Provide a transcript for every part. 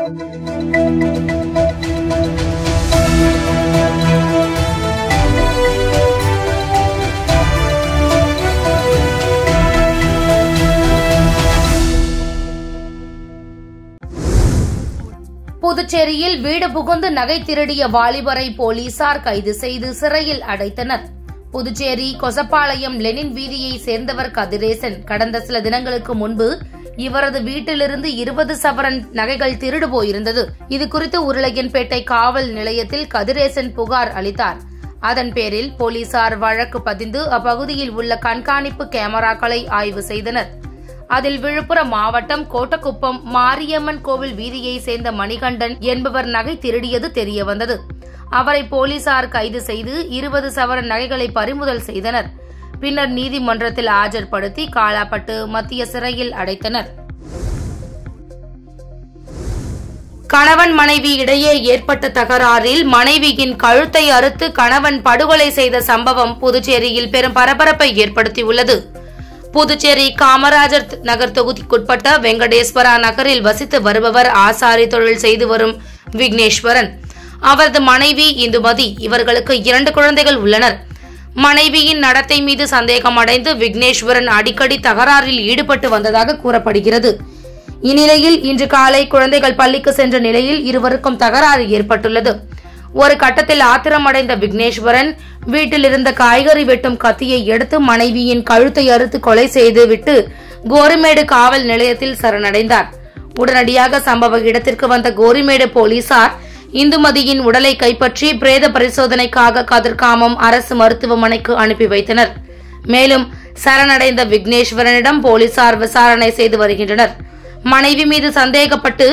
புதுச்சேரியில் வீடு புகுந்து நகை திருடிய வாலிபரை போலீசார் கைது செய்து சிறையில் அடைத்தனர். புதுச்சேரி கொசப்பாளையம் லெனின் வீதியை சேர்ந்தவர் கதிரேசன். கடந்த சில தினங்களுக்கு முன்பு இவரது வீட்டிலிருந்து 20 சவரன் நகைகள் திருடு போயிருந்தது. இதுகுறித்து உருளையன்பேட்டை காவல் நிலையத்தில் கதிரேசன் புகார் அளித்தார். அதன் பேரில் போலீசார் வழக்கு பதிந்து அப்பகுதியில் உள்ள கண்காணிப்பு கேமராக்களை ஆய்வு செய்தனர். அதில் விழுப்புரம் மாவட்டம் கோட்டக்குப்பம் மாரியம்மன் கோவில் வீதியை சேர்ந்த மணிகண்டன் என்பவர் நகை திருடியது தெரியவந்தது. அவரை போலீசார் கைது செய்து 20 சவரன் நகைகளை பறிமுதல் செய்தனர். பின்னர் நீதிமன்றத்தில் ஆஜர்படுத்தி காலாப்பட்டு மத்திய சிறையில் அடைத்தனர். கணவன் மனைவி இடையே ஏற்பட்ட தகராறில் மனைவியின் கழுத்தை அறுத்து கணவன் படுகொலை செய்த சம்பவம் புதுச்சேரியில் பெரும் பரபரப்பை ஏற்படுத்தியுள்ளது. புதுச்சேரி காமராஜர் நகர் தொகுதிக்குட்பட்ட வெங்கடேஸ்வரா நகரில் வசித்து வருபவர் ஆசாரி தொழில் செய்து வரும் விக்னேஸ்வரன். அவரது மனைவி இந்துமதி. இவர்களுக்கு 2 குழந்தைகள் உள்ளனர். மனைவியின் நடத்தை மீது சந்தேகம் அடைந்து விக்னேஸ்வரன் அடிக்கடி தகராறில் ஈடுபட்டு வந்ததாக கூறப்படுகிறது. இந்நிலையில் இன்று காலை குழந்தைகள் பள்ளிக்கு சென்ற நிலையில் இருவருக்கும் தகராறு ஏற்பட்டுள்ளது. ஒரு கட்டத்தில் ஆத்திரமடைந்த விக்னேஸ்வரன் வீட்டில் இருந்த காய்கறி வெட்டும் கத்தியை எடுத்து மனைவியின் கழுத்தை அறுத்து கொலை செய்து விட்டு கோரிமேடு காவல் நிலையத்தில் சரணடைந்தார். உடனடியாக சம்பவ இடத்திற்கு வந்த கோரிமேடு போலீசார் இந்துமதியின் உடலை கைப்பற்றி பிரேத பரிசோதனைக்காக கதிர்காமம் அரசு மருத்துவமனைக்கு அனுப்பி வைத்தனர். மேலும் சரணடைந்த விக்னேஸ்வரனிடம் போலீசார் விசாரணை செய்து வருகின்றனர். மனைவி மீது சந்தேகப்பட்டு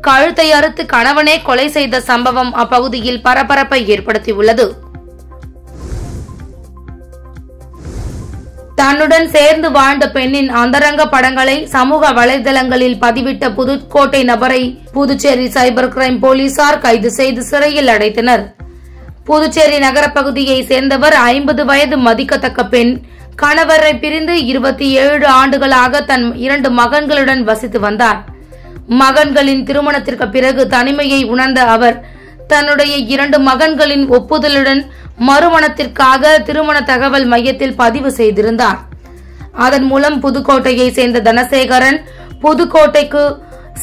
கழுத்தை அறுத்து கணவனே கொலை செய்த சம்பவம் அப்பகுதியில் பரபரப்பை ஏற்படுத்தியுள்ளது. தன்னுடன் சேர்ந்து வாழ்ந்த பெண்ணின் அந்தரங்க படங்களை சமூக வலைதளங்களில் பதிவிட்ட புதுக்கோட்டை நபரை புதுச்சேரி சைபர் கிரைம் போலீசார் கைது செய்து சிறையில் அடைத்தனர். புதுச்சேரி நகர பகுதியை சேர்ந்தவர் 50 வயது மதிக்கத்தக்க பெண். கணவரை பிரிந்து 27 ஆண்டுகளாக தன் 2 மகன்களுடன் வசித்து வந்தார். மகன்களின் திருமணத்திற்கு பிறகு தனிமையை உணர்ந்த அவர் தன்னுடைய 2 மகன்களின் ஒப்புதலுடன் மறுமணத்திற்காக திருமண தகவல் மையத்தில் பதிவு செய்திருந்தார். அதன் மூலம் புதுக்கோட்டையை சேர்ந்த தனசேகரன் புதுக்கோட்டைக்கு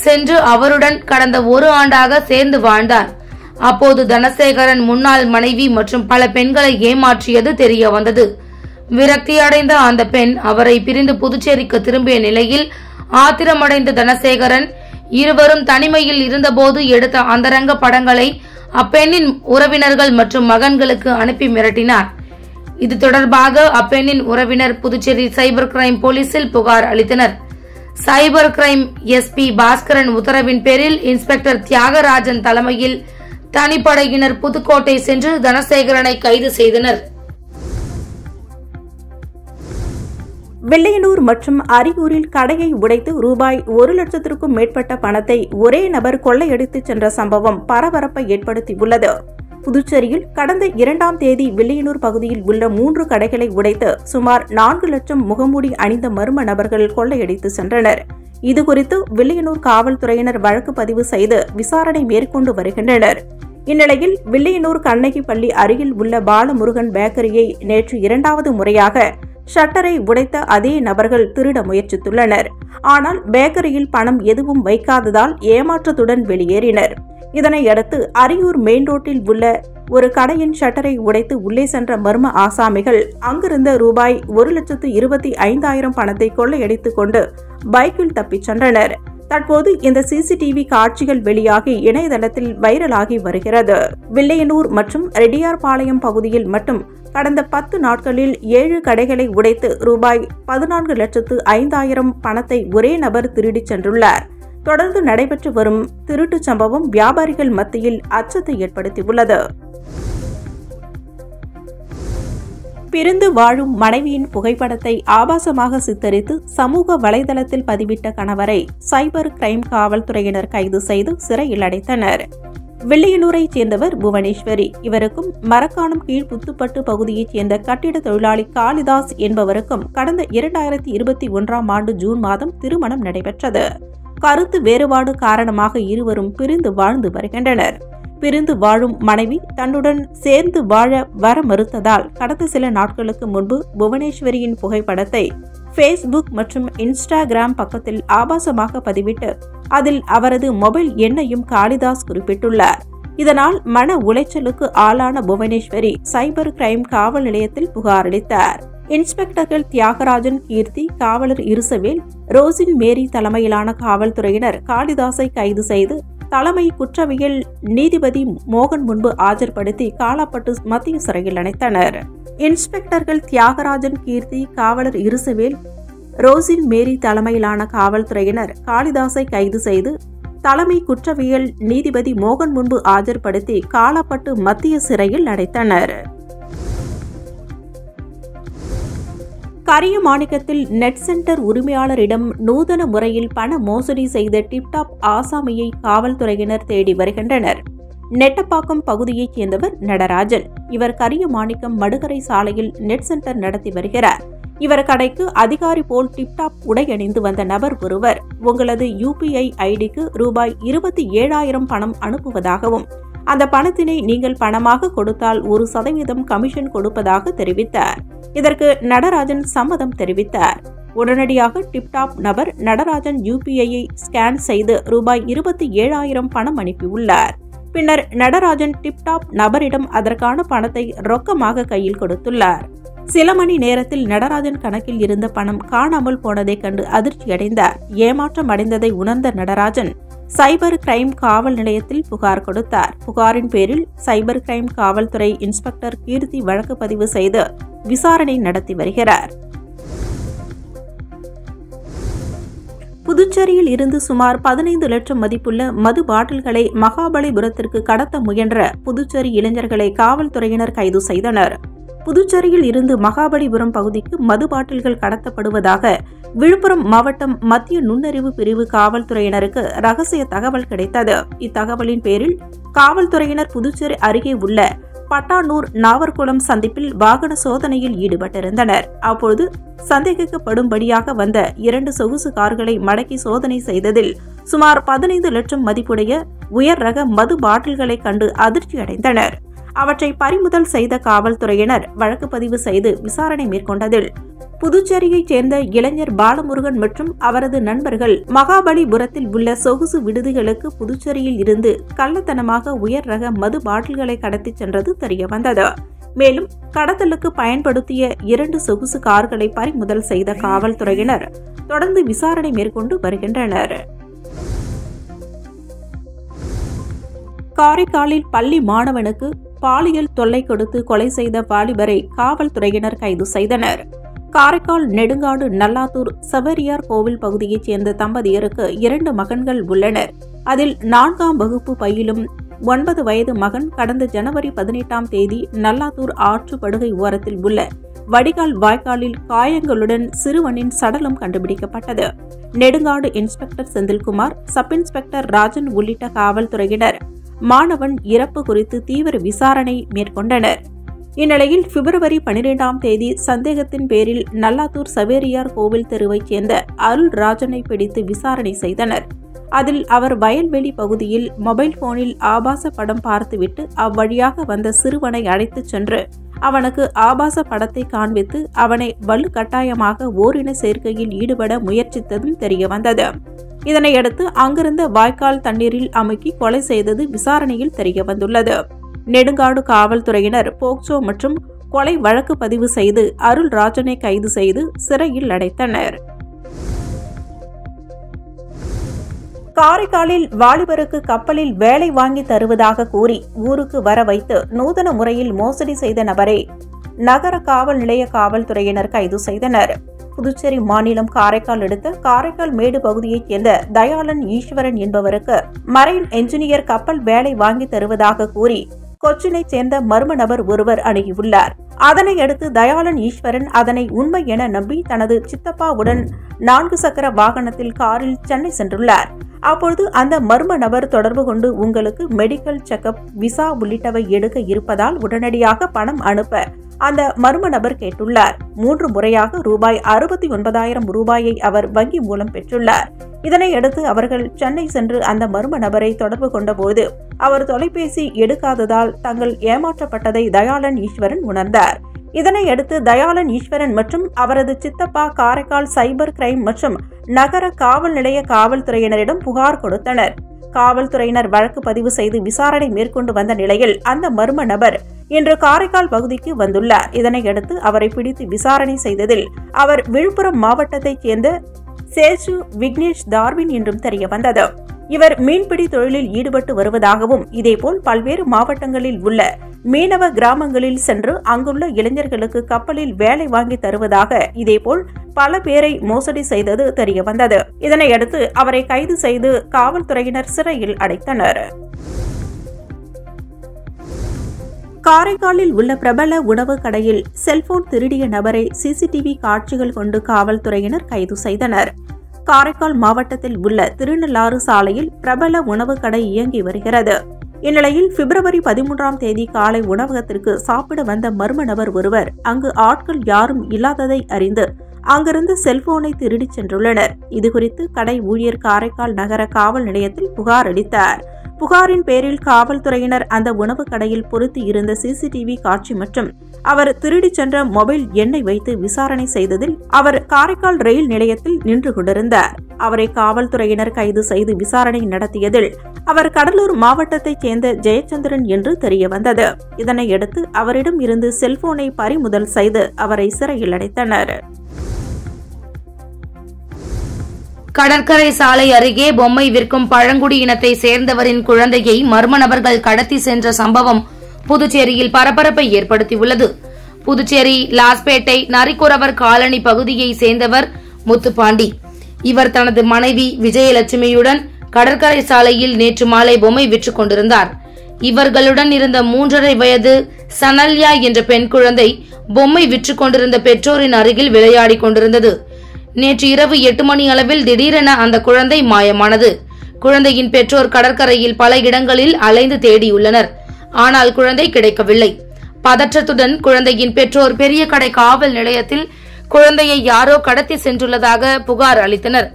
சென்று அவருடன் கடந்த 1 ஆண்டாக சேர்ந்து வாழ்ந்தார். அப்போது தனசேகரன் முன்னாள் மனைவி மற்றும் பல பெண்களை ஏமாற்றியது தெரிய வந்தது. விரக்தியடைந்த அந்த பெண் அவரை பிரிந்து புதுச்சேரிக்கு திரும்பிய நிலையில் ஆத்திரமடைந்த தனசேகரன் இருவரும் தனிமையில் இருந்தபோது எடுத்த அந்தரங்க படங்களை அப்பெண்ணின் உறவினர்கள் மற்றும் மகன்களுக்கு அனுப்பி மிரட்டினார். இது தொடர்பாக அப்பெண்ணின் உறவினர் புதுச்சேரி சைபர் கிரைம் போலீசில் புகார் அளித்தனர். சைபர் கிரைம் எஸ்பி பாஸ்கரன் உத்தரவின் பேரில் இன்ஸ்பெக்டர் தியாகராஜன் தலைமையில் தனிப்படையினர் புதுக்கோட்டை சென்று தனசேகரனை கைது செய்தனர். வெள்ளையனூர் மற்றும் அரியூரில் கடையை உடைத்து ரூபாய் 1 லட்சத்திற்கும் மேற்பட்ட பணத்தை ஒரே நபர் கொள்ளையடித்து சென்ற சம்பவம் பரபரப்பை ஏற்படுத்தியுள்ளது. புதுச்சேரியில் கடந்த 2ஆம் தேதி வெள்ளையனூர் பகுதியில் உள்ள 3 கடைகளை உடைத்து சுமார் 4 லட்சம் முகமூடி அணிந்த மர்ம நபர்கள் கொள்ளையடித்து சென்றனர். இதுகுறித்து வெள்ளையனூர் காவல்துறையினர் வழக்கு பதிவு செய்து விசாரணை மேற்கொண்டு வருகின்றனர். இந்நிலையில் வெள்ளையனூர் கண்ணகி பள்ளி அருகில் உள்ள பாலமுருகன் பேக்கரியை நேற்று 2வது முறையாக ஷட்டரை உடைத்த அதே நபர்கள் திருட முயற்சித்துள்ளனர். ஆனால் பேக்கரியில் பணம் எதுவும் வைக்காததால் ஏமாற்றத்துடன் வெளியேறினர். இதனையடுத்து அரியூர் மெயின் ரோட்டில் உள்ள ஒரு கடையின் ஷட்டரை உடைத்து உள்ளே சென்ற மர்ம ஆசாமிகள் அங்கிருந்த ரூபாய் 1,25,000 பணத்தை கொள்ளையடித்துக் கொண்டு பைக்கில் தப்பிச் சென்றனர். தற்போது இந்த சிசிடிவி காட்சிகள் வெளியாகி இணையதளத்தில் வைரலாகி வருகிறது. வெள்ளையனூர் மற்றும் ரெட்டியார்பாளையம் பகுதியில் மட்டும் கடந்த 10 நாட்களில் 7 கடைகளை உடைத்து ரூபாய் 14,05,000 பணத்தை ஒரே நபர் திருடிச் சென்றுள்ளார். தொடர்ந்து நடைபெற்று வரும் திருட்டு சம்பவம் வியாபாரிகள் மத்தியில் அச்சத்தை ஏற்படுத்தியுள்ளது. பிரிந்து வாழும் மனைவியின் புகைப்படத்தை ஆபாசமாக சித்தரித்து சமூக வலைதளத்தில் பதிவிட்ட கணவரை சைபர் கிரைம் காவல்துறையினர் கைது செய்து சிறையில் அடைத்தனர். வெள்ளையனூரைச் சேர்ந்தவர் புவனேஸ்வரி. இவருக்கும் மரக்காணம் கீழ் புத்துப்பட்டு பகுதியைச் சேர்ந்த கட்டிட தொழிலாளி காளிதாஸ் என்பவருக்கும் கடந்த 2021ஆம் ஆண்டு ஜூன் மாதம் திருமணம் நடைபெற்றது. கருத்து வேறுபாடு காரணமாக இருவரும் பிரிந்து வாழ்ந்து வருகின்றனர். பிரிந்து வாழும் மனைவி தன்னுடன் சேர்ந்து வாழ வர மறுத்ததால் கடந்த சில நாட்களுக்கு முன்பு புவனேஸ்வரியின் புகைப்படத்தை ஃபேஸ்புக் மற்றும் இன்ஸ்டாகிராம் பக்கத்தில் ஆபாசமாக பதிவிட்டு அதில் அவரது மொபைல் எண்ணையும் காளிதாஸ் குறிப்பிட்டுள்ளார். இதனால் மன உளைச்சலுக்கு ஆளான புவனேஸ்வரி சைபர் கிரைம் காவல் நிலையத்தில் புகார் அளித்தார். இன்ஸ்பெக்டர்கள் தியாகராஜன், கீர்த்தி, காவலர் இருசவேல், ரோசின் மேரி தலைமையிலான காவல்துறையினர் காளிதாஸை கைது செய்து தலைமை குற்றவியல் நீதிபதி மோகன் முன்பு ஆஜர்படுத்தி காலாப்பட்டு மத்திய சிறையில் அடைத்தனர். இன்ஸ்பெக்டர்கள் தியாகராஜன், கீர்த்தி, காவலர் இருசவேல், ரோசின் மேரி தலைமையிலான காவல்துறையினர் காளிதாஸை கைது செய்து தலைமை குற்றவியல் நீதிபதி மோகன் முன்பு ஆஜர்படுத்தி காலாப்பட்டு மத்திய சிறையில் அடைத்தனர். கரியமாணிக்கத்தில் நெட் சென்டர் உரிமையாளரிடம் நூதன முறையில் பண மோசடி செய்த டிப்டாப் ஆசாமியை காவல்துறையினர் தேடி வருகின்றனர். நெட்டப்பாக்கம் பகுதியைச் சேர்ந்தவர் நடராஜன். இவர் கரியமாணிக்கம் மடுகரை சாலையில் நெட் சென்டர் நடத்தி வருகிறார். இவர் கடைக்கு அதிகாரி போல் டிப்டாப் உடை அணிந்து வந்த நபர் ஒருவர் உங்களது UPI ஐடிக்கு ரூபாய் 27,000 பணம் அனுப்புவதாகவும் அந்த பணத்தினை நீங்கள் பணமாக கொடுத்தால் 1% கமிஷன் கொடுப்பதாக தெரிவித்தார். இதற்கு நடராஜன் சம்மதம் தெரிவித்தார். உடனடியாக டிப்டாப் நபர் நடராஜன் UPI-ஐ ஸ்கேன் செய்து ரூபாய் 27,000 பணம் அனுப்பியுள்ளார். பின்னர் நடராஜன் டிப்டாப் நபரிடம் அதற்கான பணத்தை ரொக்கமாக கையில் கொடுத்துள்ளார். சில மணி நேரத்தில் நடராஜன் கணக்கில் இருந்த பணம் காணாமல் போனதைக் கண்டு அதிர்ச்சியடைந்தார். ஏமாற்றம் அடைந்ததை உணர்ந்த நடராஜன் சைபர் கிரைம் காவல் நிலையத்தில் புகார் கொடுத்தார். புகாரின் பேரில் சைபர் கிரைம் காவல்துறை இன்ஸ்பெக்டர் கீர்த்தி வழக்கு பதிவு செய்து விசாரணை நடத்தி வருகிறார். புதுச்சேரியில் இருந்து சுமார் 15 லட்சம் மதிப்புள்ள மது பாட்டில்களை மகாபலிபுரத்திற்கு கடத்த முயன்ற புதுச்சேரி இளைஞர்களை காவல்துறையினர் கைது செய்தனர். புதுச்சேரியில் இருந்து மகாபலிபுரம் பகுதிக்கு மது பாட்டில்கள் கடத்தப்படுவதாக விழுப்புரம் மாவட்டம் மத்திய நுண்ணறிவு பிரிவு காவல்துறையினருக்கு ரகசிய தகவல் கிடைத்தது. இத்தகவலின் பேரில் காவல்துறையினர் புதுச்சேரி அருகே உள்ள பட்டானூர் நாவர்குளம் சந்திப்பில் வாகன சோதனையில் ஈடுபட்டிருந்தனர். அப்போது சந்தேகிக்கப்படும்படியாக வந்த 2 சொகுசு கார்களை மடக்கி சோதனை செய்ததில் சுமார் 15 லட்சம் மதிப்புடைய உயர் ரக மது பாட்டில்களை கண்டு அதிர்ச்சி அடைந்தனர். அவற்றை பறிமுதல் செய்த காவல்துறையினர் வழக்கு பதிவு செய்து விசாரணை மேற்கொண்டதில் புதுச்சேரியைச் சேர்ந்த இளைஞர் பாலமுருகன் மற்றும் அவரது நண்பர்கள் மகாபலிபுரத்தில் உள்ள சொகுசு விடுதிகளுக்கு புதுச்சேரியில் இருந்து கள்ளத்தனமாக உயர் ரக மது பாட்டில்களை கடத்திச் சென்றது தெரியவந்தது. மேலும் கடத்தலுக்கு பயன்படுத்திய 2 சொகுசு கார்களை பறிமுதல் செய்த காவல்துறையினர் தொடர்ந்து விசாரணை மேற்கொண்டு வருகின்றனர். காரைக்காலில் பள்ளி மாணவனுக்கு பாலியல் தொல்லை கொடுத்து கொலை செய்த வாலிபரை காவல்துறையினர் கைது செய்தனர். காரைக்கால் நெடுங்காடு நல்லாத்தூர் சவேரியார் கோவில் பகுதியைச் சேர்ந்த தம்பதியருக்கு 2 மகன்கள் உள்ளனர். அதில் 4ஆம் வகுப்பு பயிலும் 9 வயது மகன் கடந்த ஜனவரி 18ஆம் தேதி நல்லாத்தூர் ஆற்றுப்படுகை ஓரத்தில் உள்ள வடிகால் வாய்க்காலில் காயங்களுடன் சிறுவனின் சடலம் கண்டுபிடிக்கப்பட்டது. Nedungadu inspector Senthilkumar, sub inspector Rajan உள்ளிட்ட காவல்துறையினர் மாணவன் இறப்பு குறித்து தீவிர விசாரணை மேற்கொண்டனர். இந்நிலையில் பிப்ரவரி 12ஆம் தேதி சந்தேகத்தின் பேரில் நல்லாத்தூர் சவேரியார் கோவில் தெருவைச் சேர்ந்த அருள் ராஜனை பிடித்து விசாரணை செய்தனர். அதில் அவர் வயல்வெளி பகுதியில் மொபைல் போனில் ஆபாச படம் பார்த்துவிட்டு அவ்வழியாக வந்த சிறுவனை அழைத்துச் சென்று அவனுக்கு ஆபாச படத்தை காண்பித்து அவனை வலுக்கட்டாயமாக ஓரின சேர்க்கையில் ஈடுபட முயற்சித்ததும் தெரியவந்தது. இதனையடுத்து அங்கிருந்த வாய்க்கால் தண்ணீரில் அமுக்கி கொலை செய்தது விசாரணையில் தெரியவந்துள்ளது. நெடுங்காடு காவல்துறையினர் போக்சோ மற்றும் கொலை வழக்கு பதிவு செய்து அருள் ராஜனை கைது செய்து சிறையில் அடைத்தனர். காரைக்காலில் வாலிபருக்கு கப்பலில் வேலை வாங்கி தருவதாக கூறி ஊருக்கு வர வைத்து நூதன முறையில் மோசடி செய்த நபரை நகர காவல் நிலைய காவல்துறையினர் கைது செய்தனர். புதுச்சேரி மாநிலம் காரைக்கால் அடுத்த காரைக்கால் மேடு பகுதியைச் சேர்ந்த தயாளன் ஈஸ்வரன் என்பவருக்கு மரைன் என்ஜினியர் கப்பல் வேலை வாங்கி தருவதாக கூறி கொச்சினைச் சேர்ந்த மர்ம நபர் ஒருவர் அணுகியுள்ளார். அதனையடுத்து தயாளன் ஈஸ்வரன் அதனை உண்மை என நம்பி தனது சித்தப்பாவுடன் 4 சக்கர வாகனத்தில் காரில் சென்னை சென்றுள்ளார். அப்பொழுது அந்த மர்ம நபர் தொடர்பு கொண்டு உங்களுக்கு மெடிக்கல் செக்அப், விசா உள்ளிட்டவை எடுக்க இருப்பதால் உடனடியாக பணம் அனுப்ப அந்த மர்ம நபர் கேட்டுள்ளார். 3 முறையாக ரூபாய் 69,000 ரூபாயை அவர் வங்கி மூலம் பெற்றுள்ளார். இதனையடுத்து அவர்கள் சென்னை சென்று அந்த மர்ம நபரை தொடர்பு கொண்டபோது அவர் தொலைபேசி எடுக்காததால் தங்கள் ஏமாற்றப்பட்டதை தயாளன் ஈஸ்வரன் உணர்ந்தார். இதனையடுத்து தயாளன் ஈஸ்வரன் மற்றும் அவரது சித்தப்பா காரைக்கால் சைபர் கிரைம் மற்றும் நகர காவல் நிலைய காவல்துறையினரிடம் புகார் கொடுத்தனர். காவல்துறையினர் வழக்கு பதிவு செய்து விசாரணை மேற்கொண்டு வந்த நிலையில் அந்த மர்ம நபர் இன்று காரைக்கால் பகுதிக்கு வந்துள்ளார். இதனையடுத்து அவரை பிடித்து விசாரணை செய்ததில் அவர் விழுப்புரம் மாவட்டத்தைச் சேர்ந்த சேஷு விக்னேஷ் டார்வின் என்றும் தெரியவந்தது. இவர் மீன்பிடி தொழிலில் ஈடுபட்டு வருவதாகவும் இதேபோல் பல்வேறு மாவட்டங்களில் உள்ள மீனவ கிராமங்களில் சென்று அங்குள்ள இளைஞர்களுக்கு கப்பலில் வேலை வாங்கி தருவதாக இதேபோல் பல பேரை மோசடி செய்தது தெரியவந்தது. இதனையடுத்து அவரை கைது செய்து காவல்துறையினர் சிறையில் அடைத்தனர். காரைக்காலில் உள்ள பிரபல உணவு கடையில் செல்போன் திருடிய நபரை சிசிடிவி காட்சிகள் கொண்டு காவல்துறையினர் கைது செய்தனர். காரைக்கால் மாவட்டத்தில் உள்ள திருநள்ளாறு சாலையில் பிரபல உணவு கடை இயங்கி வருகிறது. இந்நிலையில் பிப்ரவரி 13ஆம் தேதி காலை உணவகத்திற்கு சாப்பிட வந்த மர்ம நபர் ஒருவர் அங்கு ஆட்கள் யாரும் இல்லாததை அறிந்து அங்கிருந்து செல்போனை திருடிச் சென்றுள்ளனர். இதுகுறித்து கடை ஊழியர் காரைக்கால் நகர காவல் நிலையத்தில் புகார் அளித்தார். புகாரின் பேரில் காவல்துறையினர் அந்த உணவு கடையில் பொருத்தி இருந்த சிசிடிவி காட்சி மற்றும் அவர் திருடிச் சென்ற மொபைல் எண்ணை வைத்து விசாரணை செய்ததில் அவர் காரைக்கால் ரயில் நிலையத்தில் நின்று கொண்டிருந்தார். அவரை காவல்துறையினர் கைது செய்து விசாரணை நடத்தியதில் அவர் கடலூர் மாவட்டத்தைச் சேர்ந்த ஜெயச்சந்திரன் என்று தெரியவந்தது. இதனையடுத்து அவரிடம் இருந்து செல்போனை பறிமுதல் செய்து அவரை சிறையில் அடைத்தனர். கடற்கரை சாலை அருகே பொம்மை விற்கும் பழங்குடி இனத்தை சேர்ந்தவரின் குழந்தையை மர்ம நபர்கள் கடத்தி சென்ற சம்பவம் புதுச்சேரியில் பரபரப்பை ஏற்படுத்தியுள்ளது. புதுச்சேரி லாஸ்பேட்டை நரிக்குறவர் காலனி பகுதியை சேர்ந்தவர் முத்துப்பாண்டி. இவர் தனது மனைவி விஜயலட்சுமியுடன் கடற்கரை சாலையில் நேற்று மாலை பொம்மை விற்றுக் கொண்டிருந்தார். இவர்களுடன் இருந்த 3.5 வயது சனல்யா என்ற பெண் குழந்தை பொம்மை விற்றுக் கொண்டிருந்த பெற்றோரின் அருகில் விளையாடிக் கொண்டிருந்தது. நேற்று இரவு 8 மணி அளவில் திடீரென அந்த குழந்தை மாயமானது. குழந்தையின் பெற்றோர் கடற்கரையில் பல இடங்களில் அலைந்து தேடியுள்ளனர். ஆனால் குழந்தை கிடைக்கவில்லை. பதற்றத்துடன் குழந்தையின் பெற்றோர் பெரிய கடை காவல் நிலையத்தில் குழந்தையை யாரோ கடத்தி சென்றுள்ளதாக புகார் அளித்தனர்.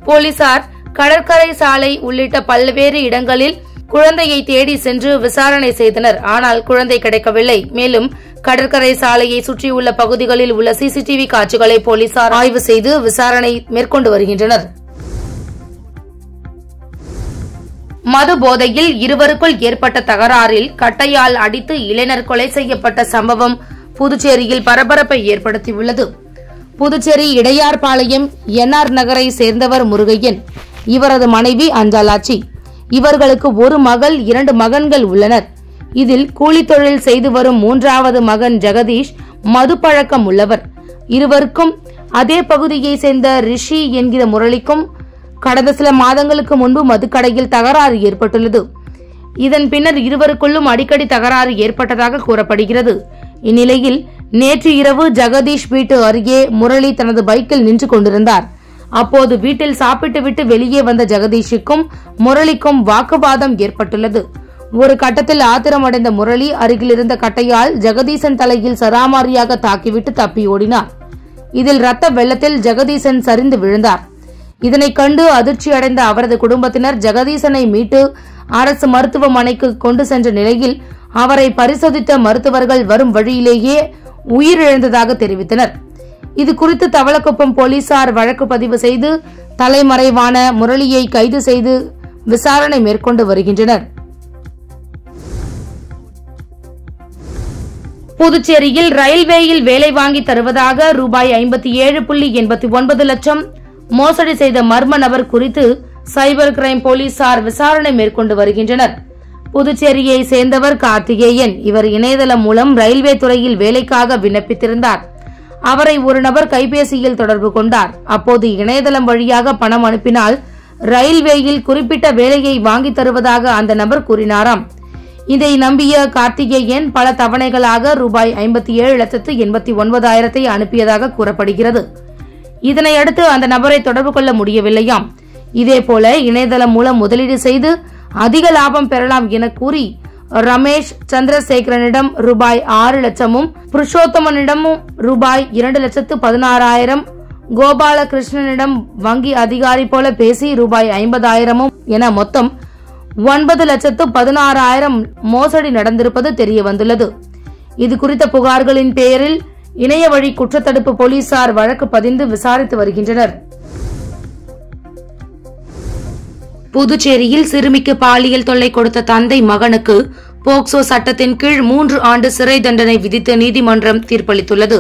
போலீசார் கடற்கரை சாலை உள்ளிட்ட பல்வேறு இடங்களில் குழந்தையை தேடி சென்று விசாரணை செய்தனர். ஆனால் குழந்தை கிடைக்கவில்லை. மேலும் கடற்கரை சாலையை சுற்றியுள்ள பகுதிகளில் உள்ள சிசிடிவி காட்சிகளை போலீசார் ஆய்வு செய்து விசாரணை மேற்கொண்டு வருகின்றனர். மது போதையில் இருவருக்குள் ஏற்பட்ட தகராறில் கட்டையால் அடித்து இளைஞர் கொலை செய்யப்பட்ட சம்பவம் புதுச்சேரியில் பரபரப்பை ஏற்படுத்தியுள்ளது. புதுச்சேரி இடையார்பாளையம் என்ஆர் நகரை சேர்ந்தவர் முருகையன். இவரது மனைவி அஞ்சாலாச்சி. இவர்களுக்கு ஒரு மகள் 2 மகன்கள் உள்ளனர். இதில் கூலி தொழில் செய்து வரும் 3வது மகன் ஜெகதீஷ் மது பழக்கம் உள்ளவர். இருவருக்கும் அதே பகுதியை சேர்ந்த ரிஷி என்கிற முரளிக்கும் கடந்த சில மாதங்களுக்கு முன்பு மதுக்கடையில் தகராறு ஏற்பட்டுள்ளது. இதன் பின்னர் இருவருக்குள்ளும் அடிக்கடி தகராறு ஏற்பட்டதாக கூறப்படுகிறது. இந்நிலையில் நேற்று இரவு ஜெகதீஷ் வீட்டு அருகே முரளி தனது பைக்கில் நின்று கொண்டிருந்தார். அப்போது வீட்டில் சாப்பிட்டுவிட்டு வெளியே வந்த ஜெகதீஷுக்கும் முரளிக்கும் வாக்குவாதம் ஏற்பட்டுள்ளது. ஒரு கட்டத்தில் ஆத்திரமடைந்த முரளி அருகில் இருந்த கட்டையால் ஜெகதீசன் தலையில் சராமாரியாக தாக்கிவிட்டு தப்பி ஓடினார். இதில் ரத்த வெள்ளத்தில் ஜெகதீசன் சரிந்து விழுந்தார். இதனை கண்டு அதிர்ச்சியடைந்த அவரது குடும்பத்தினர் ஜெகதீசனை மீட்டு அரசு மருத்துவமனைக்கு கொண்டு சென்ற நிலையில் அவரை பரிசோதித்த மருத்துவர்கள் வரும் வழியிலேயே உயிரிழந்ததாக தெரிவித்தனர். இதுகுறித்து தவளக்குப்பம் போலீசார் வழக்கு பதிவு செய்து தலைமறைவான முரளியை கைது செய்து விசாரணை மேற்கொண்டு வருகின்றனர். புதுச்சேரியில் ரயில்வேயில் வேலை வாங்கி தருவதாக ரூபாய் 57.89 லட்சம் மோசடி செய்த மர்ம நபர் குறித்து சைபர் கிரைம் போலீசார் விசாரணை மேற்கொண்டு வருகின்றனர். புதுச்சேரியை சேர்ந்தவர் கார்த்திகேயன். இவர் இணையதளம் மூலம் ரயில்வே துறையில் வேலைக்காக விண்ணப்பித்திருந்தார். அவரை ஒரு நபர் கைபேசியில் தொடர்பு கொண்டார். அப்போது இணையதளம் வழியாக பணம் அனுப்பினால் ரயில்வேயில் குறிப்பிட்ட வேலையை வாங்கி தருவதாக அந்த நபர் கூறினாராம். இதை நம்பிய கார்த்திகேயன் பல தவணைகளாக ரூபாய் 57,89,000 அனுப்பியதாக கூறப்படுகிறது. இதனையடுத்து அந்த நபரை தொடர்பு கொள்ள முடியவில்லையாம். இதேபோல இணையதளம் மூலம் முதலீடு செய்து அதிக லாபம் பெறலாம் என கூறி ரமேஷ் சந்திரசேகரனிடம் ரூபாய் 6 லட்சமும், புருஷோத்தமனிடமும் ரூபாய் 2,16,000, கோபாலகிருஷ்ணனிடம் வங்கி அதிகாரி போல பேசி ரூபாய் 50,000 என மொத்தம் 9,16,000 மோசடி நடந்திருப்பது தெரிய வந்துள்ளது. இது குறித்த புகார்களின் பேரில் இணைய வழி குற்றத்தடுப்பு போலீசார் வழக்கு பதிந்து விசாரித்து வருகின்றனர். புதுச்சேரியில் சிறுமிக்கு பாலியல் தொல்லை கொடுத்த தந்தை மகனுக்கு போக்சோ சட்டத்தின் கீழ் 3 ஆண்டு சிறை தண்டனை விதித்து நீதிமன்றம் தீர்ப்பளித்துள்ளது.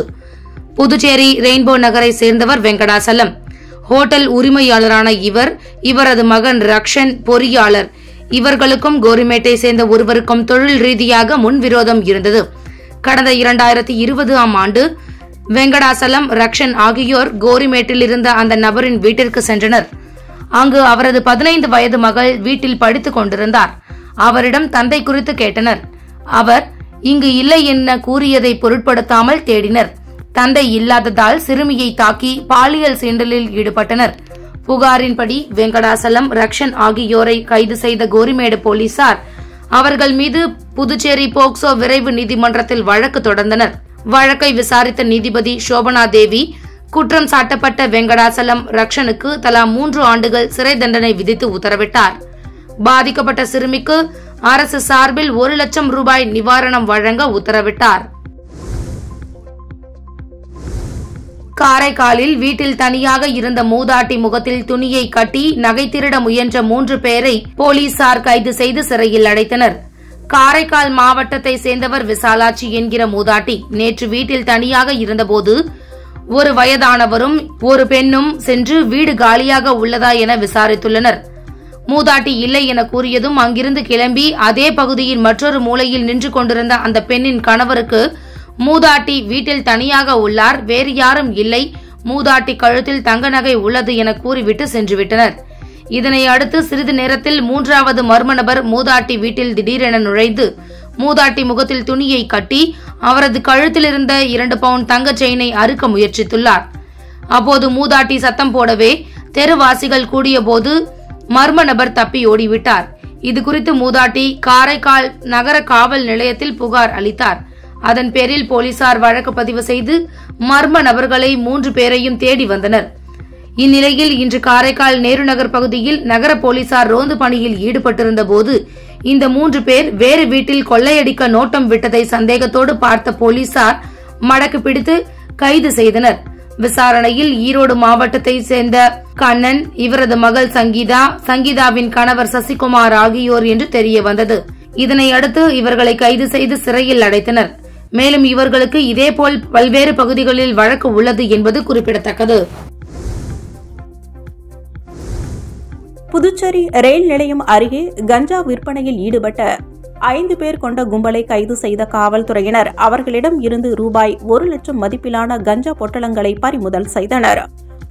புதுச்சேரி ரெயின்போ நகரை சேர்ந்தவர் வெங்கடாசலம். ஹோட்டல் உரிமையாளரான இவரது மகன் ரக்ஷன் பொறியாளர். இவர்களுக்கும் கோரிமேட்டை சேர்ந்த ஒருவருக்கும் தொழில் ரீதியாக முன்விரோதம் இருந்தது. கடந்த 2020ஆம் ஆண்டு வெங்கடாசலம், ரக்ஷன் ஆகியோர் கோரிமேட்டில் இருந்த அந்த நபரின் வீட்டிற்கு சென்றனர். அங்கு அவரது 15 வயது மகள் வீட்டில் படித்துக் கொண்டிருந்தார். அவரிடம் தந்தை குறித்து கேட்டனர். அவர் இங்கு இல்லை என கூறியதை பொருட்படுத்தாமல் தேடினர். தந்தை இல்லாததால் சிறுமியை தாக்கி பாலியல் சீண்டலில் ஈடுபட்டனர். புகாரின்படி வெங்கடாசலம், ரக்ஷன் ஆகியோரை கைது செய்த கோரிமேடு போலீசார் அவர்கள் மீது புதுச்சேரி போக்சோ விரைவு நீதிமன்றத்தில் வழக்கு தொடர்ந்தனர். வழக்கை விசாரித்த நீதிபதி சோபனா தேவி குற்றம் சாட்டப்பட்ட வெங்கடாசலம், ரக்ஷனுக்கு தலா 3 ஆண்டுகள் சிறை தண்டனை விதித்து உத்தரவிட்டார். பாதிக்கப்பட்ட சிறுமிக்கு அரசு சார்பில் 1 லட்சம் ரூபாய் நிவாரணம் வழங்க உத்தரவிட்டார். காரைக்காலில் வீட்டில் தனியாக இருந்த மூதாட்டி முகத்தில் துணியை கட்டி நகை திருட முயன்ற 3 பேரை போலீசார் கைது செய்து சிறையில் அடைத்தனர். காரைக்கால் மாவட்டத்தை சேர்ந்தவர் விசாலாட்சி என்கிற மூதாட்டி நேற்று வீட்டில் தனியாக இருந்தபோது ஒரு வயதானவரும் ஒரு பெண்ணும் சென்று வீடு காலியாக உள்ளதா என விசாரித்துள்ளனர். மூதாட்டி இல்லை என கூறியதும் அங்கிருந்து கிளம்பி அதே பகுதியின் மற்றொரு மூலையில் நின்று கொண்டிருந்த அந்த பெண்ணின் கணவருக்கு மூதாட்டி வீட்டில் தனியாக உள்ளார், வேறு யாரும் இல்லை, மூதாட்டி கழுத்தில் தங்க நகை உள்ளது என கூறிவிட்டு சென்றுவிட்டனர். இதனை அடுத்து சிறிது நேரத்தில் 3வது மர்ம நபர் மூதாட்டி வீட்டில் திடீரென நுழைந்து மூதாட்டி முகத்தில் துணியை கட்டி அவரது கழுத்தில் இருந்த 2 பவுண்ட் தங்க செயினை அறுக்க முயற்சித்துள்ளார். அப்போது மூதாட்டி சத்தம் போடவே தெருவாசிகள் கூடிய போது மர்ம நபர் தப்பி ஓடிவிட்டார். இதுகுறித்து மூதாட்டி காரைக்கால் நகர காவல் நிலையத்தில் புகார் அளித்தார். அதன் பேரில் போலீசார் வழக்கு பதிவு செய்து மர்ம நபர்களை 3 பேரையும் தேடி வந்தனர். இந்நிலையில் இன்று காரைக்கால் நேரு நகர் பகுதியில் நகர போலீசார் ரோந்து பணியில் ஈடுபட்டிருந்த போது இந்த 3 பேர் வேறு வீட்டில் கொள்ளையடிக்க நோட்டம் விட்டதை சந்தேகத்தோடு பார்த்த போலீசார் மடக்கு பிடித்து கைது செய்தனர். விசாரணையில் ஈரோடு மாவட்டத்தை சேர்ந்த கண்ணன், இவரது மகள் சங்கீதாவின் கணவர் சசிகுமார் ஆகியோர் என்று தெரிய வந்தது. இதனை அடுத்து இவர்களை கைது செய்து சிறையில் அடைத்தனர். மேலும் இவர்களுக்கு இதேபோல் பல்வேறு பகுதிகளில் வழக்கு உள்ளது என்பது குறிப்பிடத்தக்கது. புதுச்சேரி ரயில் நிலையம் அருகே கஞ்சா விற்பனையில் ஈடுபட்ட 5 பேர் கொண்ட கும்பலை கைது செய்த காவல்துறையினர் அவர்களிடம் இருந்து ரூபாய் 1 லட்சம் மதிப்பிலான கஞ்சா பொட்டலங்களை பறிமுதல் செய்தனர்.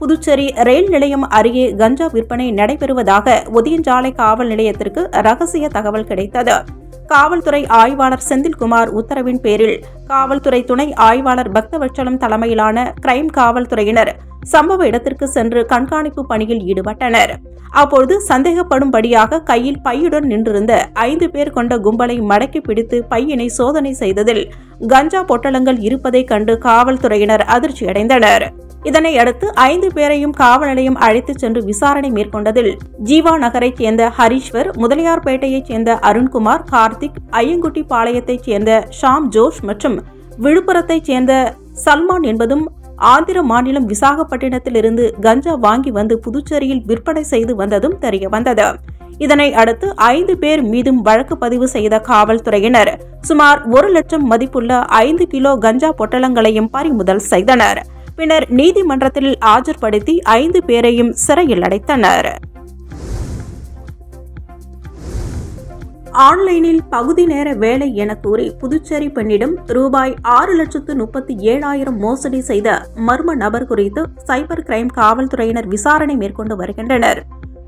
புதுச்சேரி ரயில் நிலையம் அருகே கஞ்சா விற்பனை நடைபெறுவதாக ஒதியஞ்சாலை காவல் நிலையத்திற்கு ரகசிய தகவல் கிடைத்தது. காவல்துறை ஆய்வாளர் செந்தில்குமார் உத்தரவின் பேரில் காவல்துறை துணை ஆய்வாளர் பக்தவச்சலம் தலைமையிலான கிரைம் காவல்துறையினர் சம்பவ இடத்திற்கு சென்று கண்காணிப்பு பணியில் ஈடுபட்டனர். அப்பொழுது சந்தேகப்படும்படியாக கையில் பையுடன் நின்றிருந்த 5 பேர் கொண்ட கும்பலை மடக்கி பிடித்து பையினை சோதனை செய்ததில் கஞ்சா பொட்டலங்கள் இருப்பதை கண்டு காவல்துறையினர் அதிர்ச்சியடைந்தனர். இதனை அடுத்து 5 பேரையும் காவல் நிலையம் அழைத்துச் சென்று விசாரணை மேற்கொண்டதில் ஜீவா நகரைச் சேர்ந்த ஹரீஸ்வர், முதலியார்பேட்டையைச் சேர்ந்த அருண்குமார், கார்த்திக், ஐயங்குட்டி பாளையத்தைச் சேர்ந்த ஷாம் ஜோஷ் மற்றும் விழுப்புரத்தைச் சேர்ந்த சல்மான் என்பதும் ஆந்திர மாநிலம் விசாகப்பட்டினத்திலிருந்து கஞ்சா வாங்கி வந்து புதுச்சேரியில் விற்பனை செய்து வந்ததும் தெரியவந்தது. இதனை அடுத்து 5 பேர் மீதும் வழக்கு பதிவு செய்த காவல்துறையினர் சுமார் 1 லட்சம் மதிப்புள்ள 5 கிலோ கஞ்சா பொட்டலங்களையும் பறிமுதல் செய்தனர். பின்னர் நீதிமன்றத்தில் ஆஜர்படுத்தி 5 பேரையும் சிறையில் அடைத்தனர். ஆன்லைனில் பகுதி நேர வேலை என கூறி புதுச்சேரி பெண்ணிடம் ரூபாய் 6,37,000 மோசடி செய்த மர்ம நபர் குறித்து சைபர் கிரைம் காவல்துறையினர் விசாரணை மேற்கொண்டு வருகின்றனர்.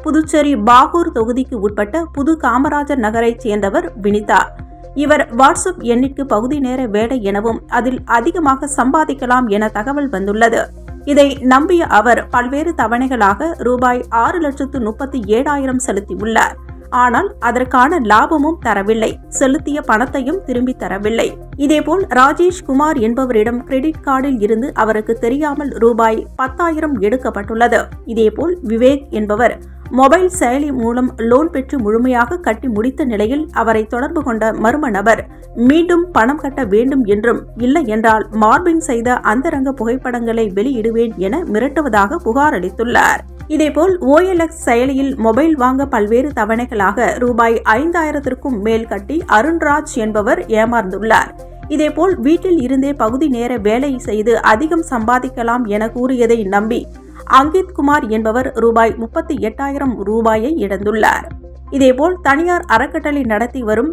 புதுச்சேரி பாகூர் தொகுதிக்கு உட்பட்ட புது காமராஜர் நகரைச் சேர்ந்தவர் வினிதா. இவர் வாட்ஸ்அப் எண்ணிற்கு பகுதி நேர வேலை எனவும் அதில் அதிகமாக சம்பாதிக்கலாம் என தகவல் வந்துள்ளது. இதை நம்பிய அவர் பல்வேறு தவணைகளாக ரூபாய் 6,37,000 செலுத்தியுள்ளார். ஆனால் அதற்கான லாபமும் தரவில்லை, செலுத்திய பணத்தையும் திரும்பி தரவில்லை. இதேபோல் ராஜேஷ் குமார் என்பவரிடம் கிரெடிட் கார்டில் இருந்து அவருக்கு தெரியாமல் ரூபாய் 10,000 எடுக்கப்பட்டுள்ளது. இதேபோல் விவேக் என்பவர் மொபைல் செயலி மூலம் லோன் பெற்று முழுமையாக கட்டி முடித்த நிலையில் அவரை தொடர்பு கொண்ட மர்ம நபர் மீண்டும் பணம் கட்ட வேண்டும் என்றும், இல்லை என்றால் மார்பிங் செய்த அந்தரங்க புகைப்படங்களை வெளியிடுவேன் என மிரட்டுவதாக புகார் அளித்துள்ளார். இதேபோல் OLX செயலியில் மொபைல் வாங்க பல்வேறு தவணைகளாக ரூபாய் 5,000க்கும் மேல் கட்டி அருண்ராஜ் என்பவர் ஏமாந்துள்ளார். இதேபோல் வீட்டில் இருந்தே பகுதி நேர வேலை செய்து அதிகம் சம்பாதிக்கலாம் என கூறியதை நம்பி அங்கித் குமார் என்பவர் ரூபாய் 38,000 ரூபாயை இழந்துள்ளார். இதேபோல் தனியார் அறக்கட்டளை நடத்தி வரும்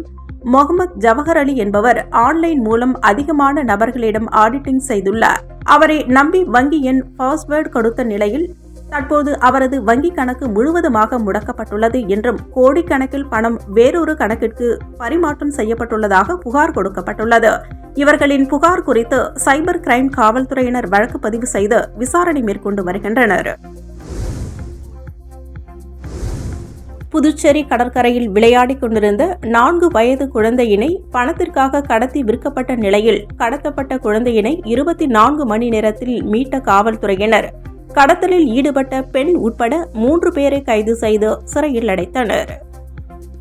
முகமது ஜவஹர் அலி என்பவர் ஆன்லைன் மூலம் அதிகமான நபர்களிடம் ஆடிட்டிங் செய்துள்ளார். அவரை நம்பி வங்கி எண் பாஸ்வேர்டு கொடுத்த நிலையில் தற்போது அவரது வங்கி கணக்கு முழுவதுமாக முடக்கப்பட்டுள்ளது என்றும், கோடிக்கணக்கில் பணம் வேறொரு கணக்கிற்கு பரிமாற்றம் செய்யப்பட்டுள்ளதாக புகார் கொடுக்கப்பட்டுள்ளது. இவர்களின் புகார் குறித்து சைபர் கிரைம் காவல்துறையினர் வழக்கு பதிவு செய்து விசாரணை மேற்கொண்டு வருகின்றனர். புதுச்சேரி கடற்கரையில் விளையாடிக் கொண்டிருந்த 4 வயது குழந்தையினை பணத்திற்காக கடத்தி விற்கப்பட்ட நிலையில் கடத்தப்பட்ட குழந்தையினை 24 மணி நேரத்தில் மீட்ட காவல்துறையினர் கடத்தலில் ஈடுபட்ட பெண் உட்பட 3 பேரை கைது செய்து சிறையில் அடைத்தனர்.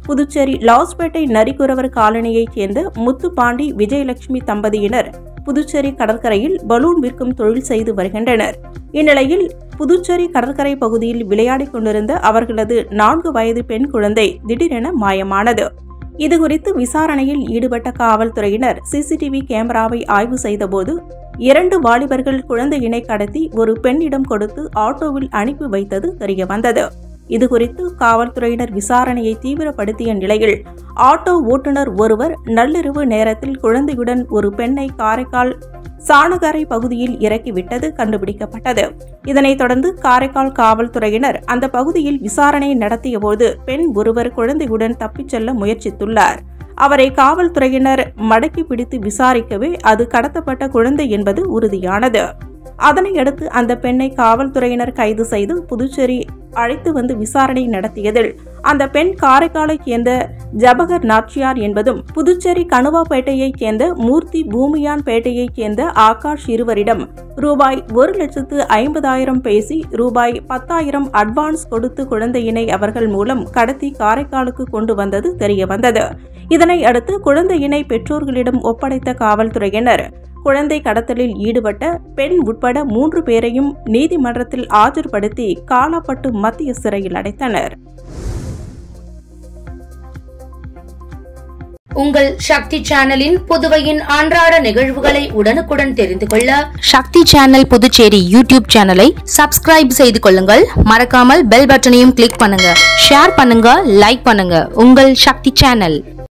புதுச்சேரி லாஸ்பேட்டை நரிக்குறவர் காலனியைச் சேர்ந்த முத்துப்பாண்டி விஜயலட்சுமி தம்பதியினர் புதுச்சேரி கடற்கரையில் பலூன் விற்கும் தொழில் செய்து வருகின்றனர். இந்நிலையில் புதுச்சேரி கடற்கரை பகுதியில் விளையாடிக் கொண்டிருந்த அவர்களது 4 வயது பெண் குழந்தை திடீரென மாயமானது. இதுகுறித்து விசாரணையில் ஈடுபட்ட காவல்துறையினர் சிசிடிவி கேமராவை ஆய்வு செய்தபோது 2 வாலிபர்கள் குழந்தையினை கடத்தி ஒரு பெண்ணிடம் கொடுத்து ஆட்டோவில் அனுப்பி வைத்தது தெரியவந்தது. இதுகுறித்து காவல்துறையினர் விசாரணையை தீவிரப்படுத்திய நிலையில் ஆட்டோ ஓட்டுநர் ஒருவர் நள்ளிரவு நேரத்தில் குழந்தையுடன் ஒரு பெண்ணை காரைக்கால் சாணகரை பகுதியில் இறக்கிவிட்டது கண்டுபிடிக்கப்பட்டது. இதனைத் தொடர்ந்து காரைக்கால் காவல்துறையினர் அந்த பகுதியில் விசாரணை நடத்தியபோது பெண் ஒருவர் குழந்தையுடன் தப்பிச் செல்ல முயற்சித்துள்ளார். அவரை காவல்துறையினர் மடக்கி பிடித்து விசாரிக்கவே அது கடத்தப்பட்ட குழந்தை என்பது உறுதியானது. அதனையடுத்து அந்த பெண்ணை காவல்துறையினர் கைது செய்து புதுச்சேரி அழைத்து வந்து விசாரணை நடத்தியதில் அந்த பெண் காரைக்காலைச் சேர்ந்த ஜபகர் நாச்சியார் என்பதும், புதுச்சேரி கணுவாப்பேட்டையைச் சேர்ந்த மூர்த்தி பூமியான் பேட்டையைச் சேர்ந்த ஆகாஷ் இருவரிடம் ரூபாய் 1,50,000 பேசி ரூபாய் 10,000 அட்வான்ஸ் கொடுத்து குழந்தையினை அவர்கள் மூலம் கடத்தி காரைக்காலுக்கு கொண்டு வந்தது தெரியவந்தது. இதனை அடுத்து குழந்தையினை பெற்றோர்களிடம் ஒப்படைத்த காவல்துறையினர் குழந்தை கடத்தலில் ஈடுபட்ட பெண் உட்பட 3 பேரையும் நீதிமன்றத்தில் ஆஜர்படுத்தி காலாப்பட்டு மத்திய சிறையில் அடைத்தனர். உங்கள் சக்தி சேனலின் புதுவையின் அன்றாட நிகழ்வுகளை உடனுக்குடன் தெரிந்து கொள்ள சக்தி சேனல் புதுச்சேரி யூடியூப் சேனலை சப்ஸ்கிரைப் செய்து கொள்ளுங்கள். மறக்காமல் பெல் பட்டனையும் கிளிக் பண்ணுங்க, ஷேர் பண்ணுங்க, லைக் பண்ணுங்க. உங்கள் சக்தி சேனல்.